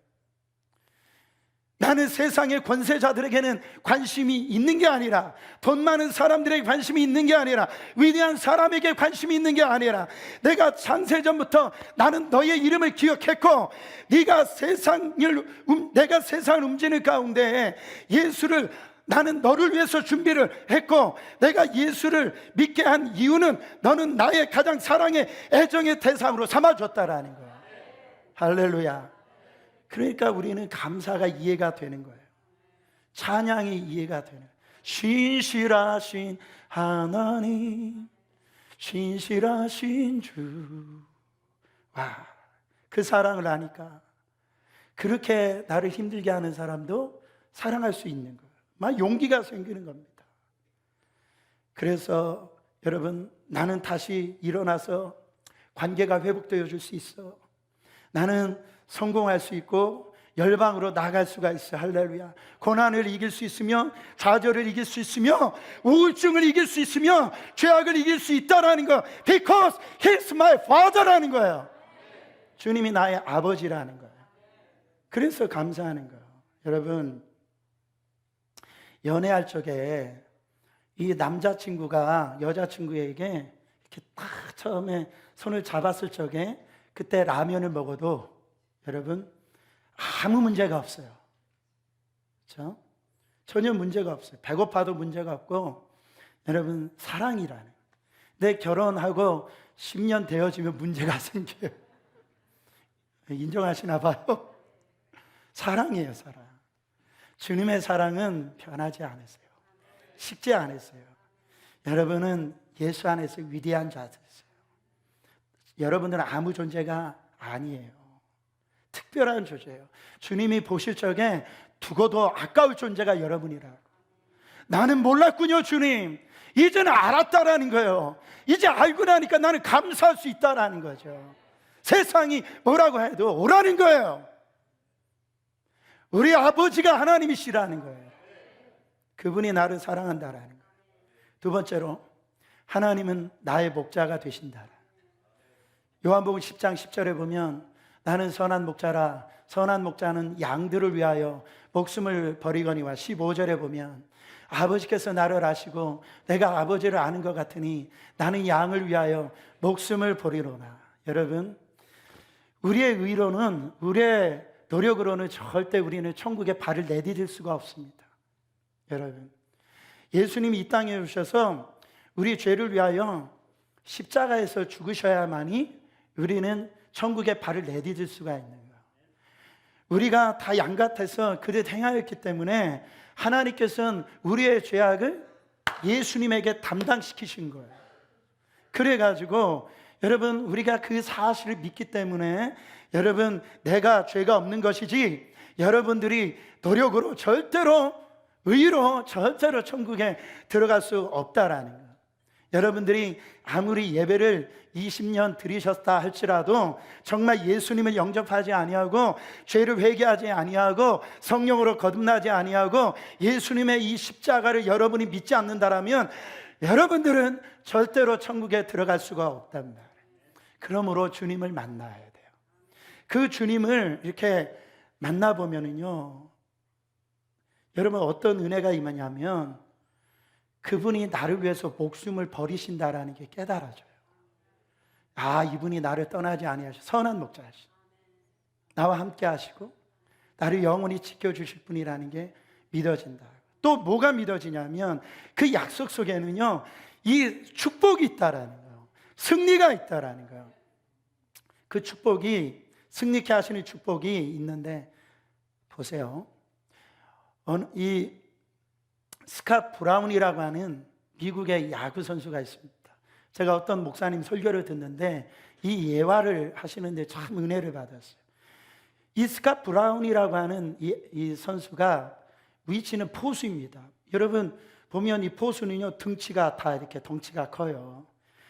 나는 세상의 권세자들에게는 관심이 있는 게 아니라, 돈 많은 사람들에게 관심이 있는 게 아니라, 위대한 사람에게 관심이 있는 게 아니라, 내가 창세전부터 나는 너의 이름을 기억했고, 내가 세상을 움직이는 가운데 예수를, 나는 너를 위해서 준비를 했고, 내가 예수를 믿게 한 이유는 너는 나의 가장 사랑의 애정의 대상으로 삼아줬다라는 거예요. 할렐루야. 그러니까 우리는 감사가 이해가 되는 거예요. 찬양이 이해가 되는 거예요. 신실하신 하나님, 신실하신 주. 그 사랑을 아니까 그렇게 나를 힘들게 하는 사람도 사랑할 수 있는 거예요. 막 용기가 생기는 겁니다. 그래서 여러분, 나는 다시 일어나서 관계가 회복되어 줄 수 있어. 나는 성공할 수 있고 열방으로 나갈 수가 있어. 할렐루야. 고난을 이길 수 있으며, 좌절을 이길 수 있으며, 우울증을 이길 수 있으며, 죄악을 이길 수 있다라는 거. Because He's my Father라는 거예요. 주님이 나의 아버지라는 거예요. 그래서 감사하는 거예요. 여러분, 연애할 적에 이 남자친구가 여자친구에게 이렇게 딱 처음에 손을 잡았을 적에, 그때 라면을 먹어도 여러분 아무 문제가 없어요. 그렇죠? 전혀 문제가 없어요. 배고파도 문제가 없고, 여러분, 사랑이라는, 내 결혼하고 10년 되어지면 문제가 생겨요. 인정하시나 봐요. 사랑이에요, 사랑. 주님의 사랑은 변하지 않았어요. 식지 않았어요. 여러분은 예수 안에서 위대한 자들이세요. 여러분들은 아무 존재가 아니에요. 특별한 존재예요. 주님이 보실 적에 두고도 아까울 존재가 여러분이라. 나는 몰랐군요, 주님. 이제는 알았다라는 거예요. 이제 알고 나니까 나는 감사할 수 있다라는 거죠. 세상이 뭐라고 해도 오라는 거예요. 우리 아버지가 하나님이시라는 거예요. 그분이 나를 사랑한다라는 거예요. 두 번째로, 하나님은 나의 목자가 되신다. 요한복음 10장 10절에 보면 나는 선한 목자라, 선한 목자는 양들을 위하여 목숨을 버리거니와, 15절에 보면 아버지께서 나를 아시고 내가 아버지를 아는 것 같으니 나는 양을 위하여 목숨을 버리로나. 여러분, 우리의 의로는, 우리의 노력으로는 절대 우리는 천국에 발을 내디딜 수가 없습니다. 여러분, 예수님이 이 땅에 오셔서 우리 죄를 위하여 십자가에서 죽으셔야만이 우리는 천국에 발을 내디딜 수가 있는 거예요. 우리가 다 양 같아서 그릇 행하였기 때문에 하나님께서는 우리의 죄악을 예수님에게 담당시키신 거예요. 그래가지고 여러분, 우리가 그 사실을 믿기 때문에 여러분, 내가 죄가 없는 것이지 여러분들이 노력으로 절대로, 의로 절대로 천국에 들어갈 수 없다라는 거예요. 여러분들이 아무리 예배를 20년 드리셨다 할지라도 정말 예수님을 영접하지 아니하고 죄를 회개하지 아니하고 성령으로 거듭나지 아니하고 예수님의 이 십자가를 여러분이 믿지 않는다라면 여러분들은 절대로 천국에 들어갈 수가 없단 말이에요. 그러므로 주님을 만나야 돼요. 그 주님을 이렇게 만나보면은요, 여러분 어떤 은혜가 임하냐면 그분이 나를 위해서 목숨을 버리신다라는 게 깨달아져요. 아, 이분이 나를 떠나지 아니하시고 선한 목자시고 나와 함께 하시고 나를 영원히 지켜주실 분이라는 게 믿어진다. 또 뭐가 믿어지냐면 그 약속 속에는요, 이 축복이 있다라는 거예요. 승리가 있다라는 거예요. 그 축복이, 승리케 하시는 축복이 있는데 보세요. 이 스캇 브라운이라고 하는 미국의 야구 선수가 있습니다. 제가 어떤 목사님 설교를 듣는데 이 예화를 하시는데 참 은혜를 받았어요. 이 스캇 브라운이라고 하는 이 선수가 위치는 포수입니다. 여러분 보면 이 포수는요, 등치가 다 이렇게 덩치가 커요.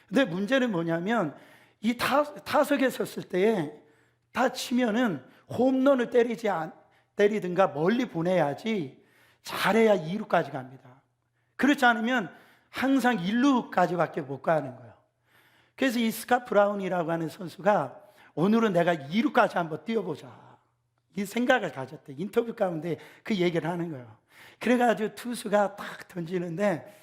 근데 문제는 뭐냐면 이 타석에 섰을 때에 다 치면은 홈런을 때리든가 멀리 보내야지, 잘해야 2루까지 갑니다. 그렇지 않으면 항상 1루까지밖에 못 가는 거예요. 그래서 이 스캇 브라운이라고 하는 선수가 오늘은 내가 2루까지 한번 뛰어보자, 이 생각을 가졌대. 인터뷰 가운데 그 얘기를 하는 거예요. 그래가지고 투수가 딱 던지는데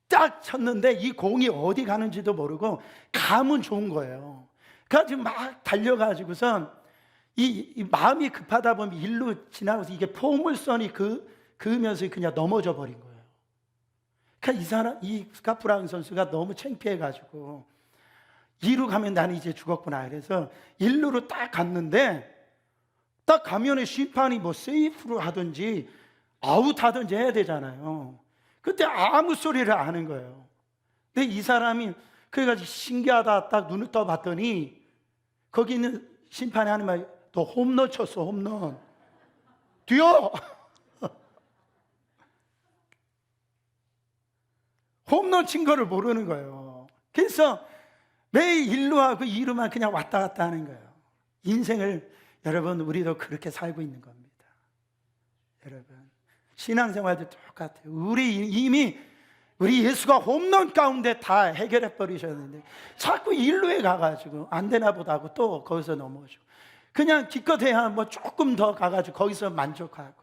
딱 쳤는데 이 공이 어디 가는지도 모르고 감은 좋은 거예요. 그래가지고 막 달려가지고선 이 마음이 급하다 보면 1루 지나가서 이게 포물선이 그으면서 그냥 넘어져 버린 거예요. 그러니까 이 스캇 브라운 선수가 너무 창피해가지고 2루 가면 나는 이제 죽었구나. 그래서 1루로 딱 갔는데 딱 가면은 심판이 뭐 세이프로 하든지 아웃 하든지 해야 되잖아요. 그때 아무 소리를 안 하는 거예요. 근데 이 사람이 그래가지고 신기하다 딱 눈을 떠 봤더니 거기 있는 심판이 하는 말, 너 홈런 쳤어, 홈런. 뛰어! 홈런 친 거를 모르는 거예요. 그래서 매일 1루하고 2루만 그냥 왔다 갔다 하는 거예요. 인생을 여러분, 우리도 그렇게 살고 있는 겁니다. 여러분, 신앙생활도 똑같아요. 우리 예수가 홈런 가운데 다 해결해 버리셨는데 자꾸 1루에 가가지고 안 되나 보다 하고 또 거기서 넘어오죠. 그냥 기껏해야 뭐 조금 더 가가지고 거기서 만족하고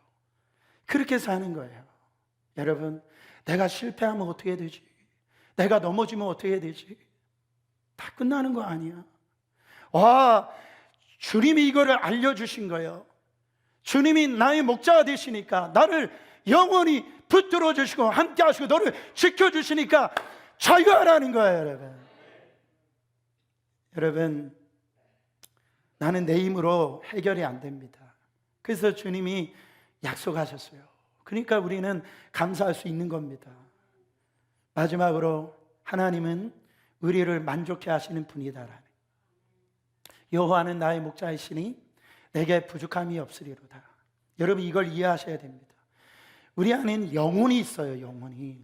그렇게 사는 거예요. 여러분, 내가 실패하면 어떻게 되지? 내가 넘어지면 어떻게 되지? 다 끝나는 거 아니야. 와, 주님이 이거를 알려주신 거예요. 주님이 나의 목자가 되시니까 나를 영원히 붙들어 주시고 함께 하시고 너를 지켜주시니까 자유하라는 거예요. 여러분, 나는 내 힘으로 해결이 안 됩니다. 그래서 주님이 약속하셨어요. 그러니까 우리는 감사할 수 있는 겁니다. 마지막으로, 하나님은 우리를 만족해 하시는 분이다라는, 여호와는 나의 목자이시니 내게 부족함이 없으리로다. 여러분 이걸 이해하셔야 됩니다. 우리 안에는 영혼이 있어요. 영혼이.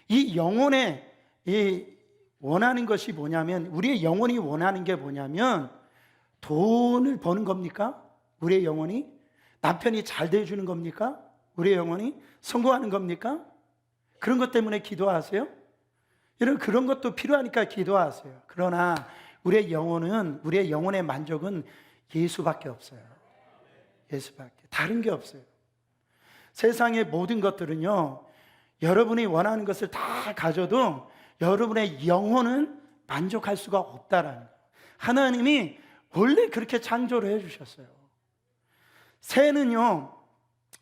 이 영혼에 원하는 것이 뭐냐면, 우리의 영혼이 원하는 게 뭐냐면 돈을 버는 겁니까? 우리의 영혼이? 남편이 잘 대해주는 겁니까? 우리의 영혼이? 성공하는 겁니까? 그런 것 때문에 기도하세요? 여러분 그런 것도 필요하니까 기도하세요. 그러나 우리의 영혼은, 우리의 영혼의 만족은 예수밖에 없어요. 예수밖에. 다른 게 없어요. 세상의 모든 것들은요, 여러분이 원하는 것을 다 가져도 여러분의 영혼은 만족할 수가 없다라는 거예요. 하나님이 원래 그렇게 창조를 해주셨어요. 새는요,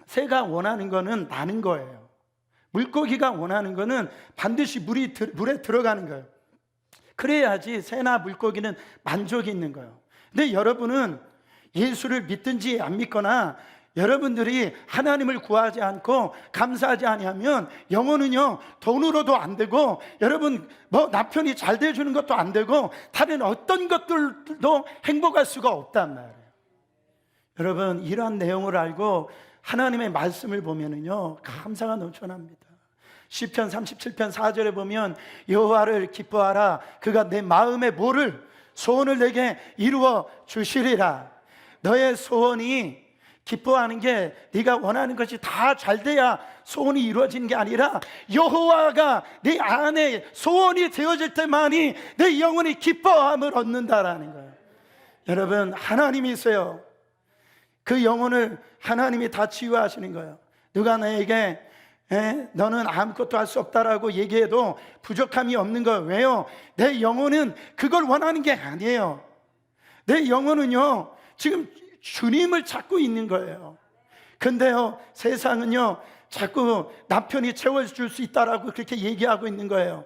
새가 원하는 거는 나는 거예요. 물고기가 원하는 거는 반드시 물에 들어가는 거예요. 그래야지 새나 물고기는 만족이 있는 거예요. 근데 여러분은 예수를 믿든지 안 믿거나 여러분들이 하나님을 구하지 않고 감사하지 아니하면 영혼은요 돈으로도 안 되고, 여러분 뭐 남편이 잘 대해주는 것도 안 되고, 다른 어떤 것들도 행복할 수가 없단 말이에요. 여러분 이러한 내용을 알고 하나님의 말씀을 보면은요 감사가 넘쳐납니다. 시편 37편 4절에 보면 여호와를 기뻐하라, 그가 내 마음의 뭐를, 소원을 내게 이루어 주시리라. 너의 소원이, 기뻐하는 게 네가 원하는 것이 다 잘 돼야 소원이 이루어지는 게 아니라 여호와가 네 안에 소원이 되어질 때만이 내 영혼이 기뻐함을 얻는다라는 거예요. 여러분 하나님이 있어요. 그 영혼을 하나님이 다 치유하시는 거예요. 누가 나에게 너는 아무것도 할 수 없다라고 얘기해도 부족함이 없는 거예요. 왜요? 내 영혼은 그걸 원하는 게 아니에요. 내 영혼은요 지금 주님을 찾고 있는 거예요. 근데요 세상은요 자꾸 남편이 채워줄 수 있다라고 그렇게 얘기하고 있는 거예요.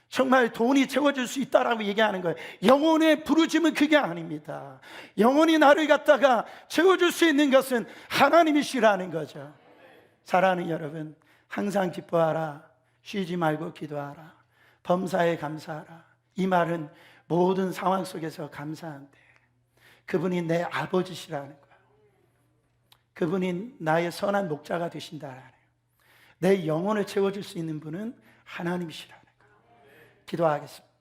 정말 돈이 채워줄 수 있다라고 얘기하는 거예요. 영혼의 부르심은 그게 아닙니다. 영혼이 나를 갖다가 채워줄 수 있는 것은 하나님이시라는 거죠. 사랑하는 여러분, 항상 기뻐하라, 쉬지 말고 기도하라, 범사에 감사하라. 이 말은 모든 상황 속에서 감사한데 그분이 내 아버지시라는 거예요. 그분이 나의 선한 목자가 되신다라는 거예요. 내 영혼을 채워줄 수 있는 분은 하나님이시라는 거예요. 기도하겠습니다.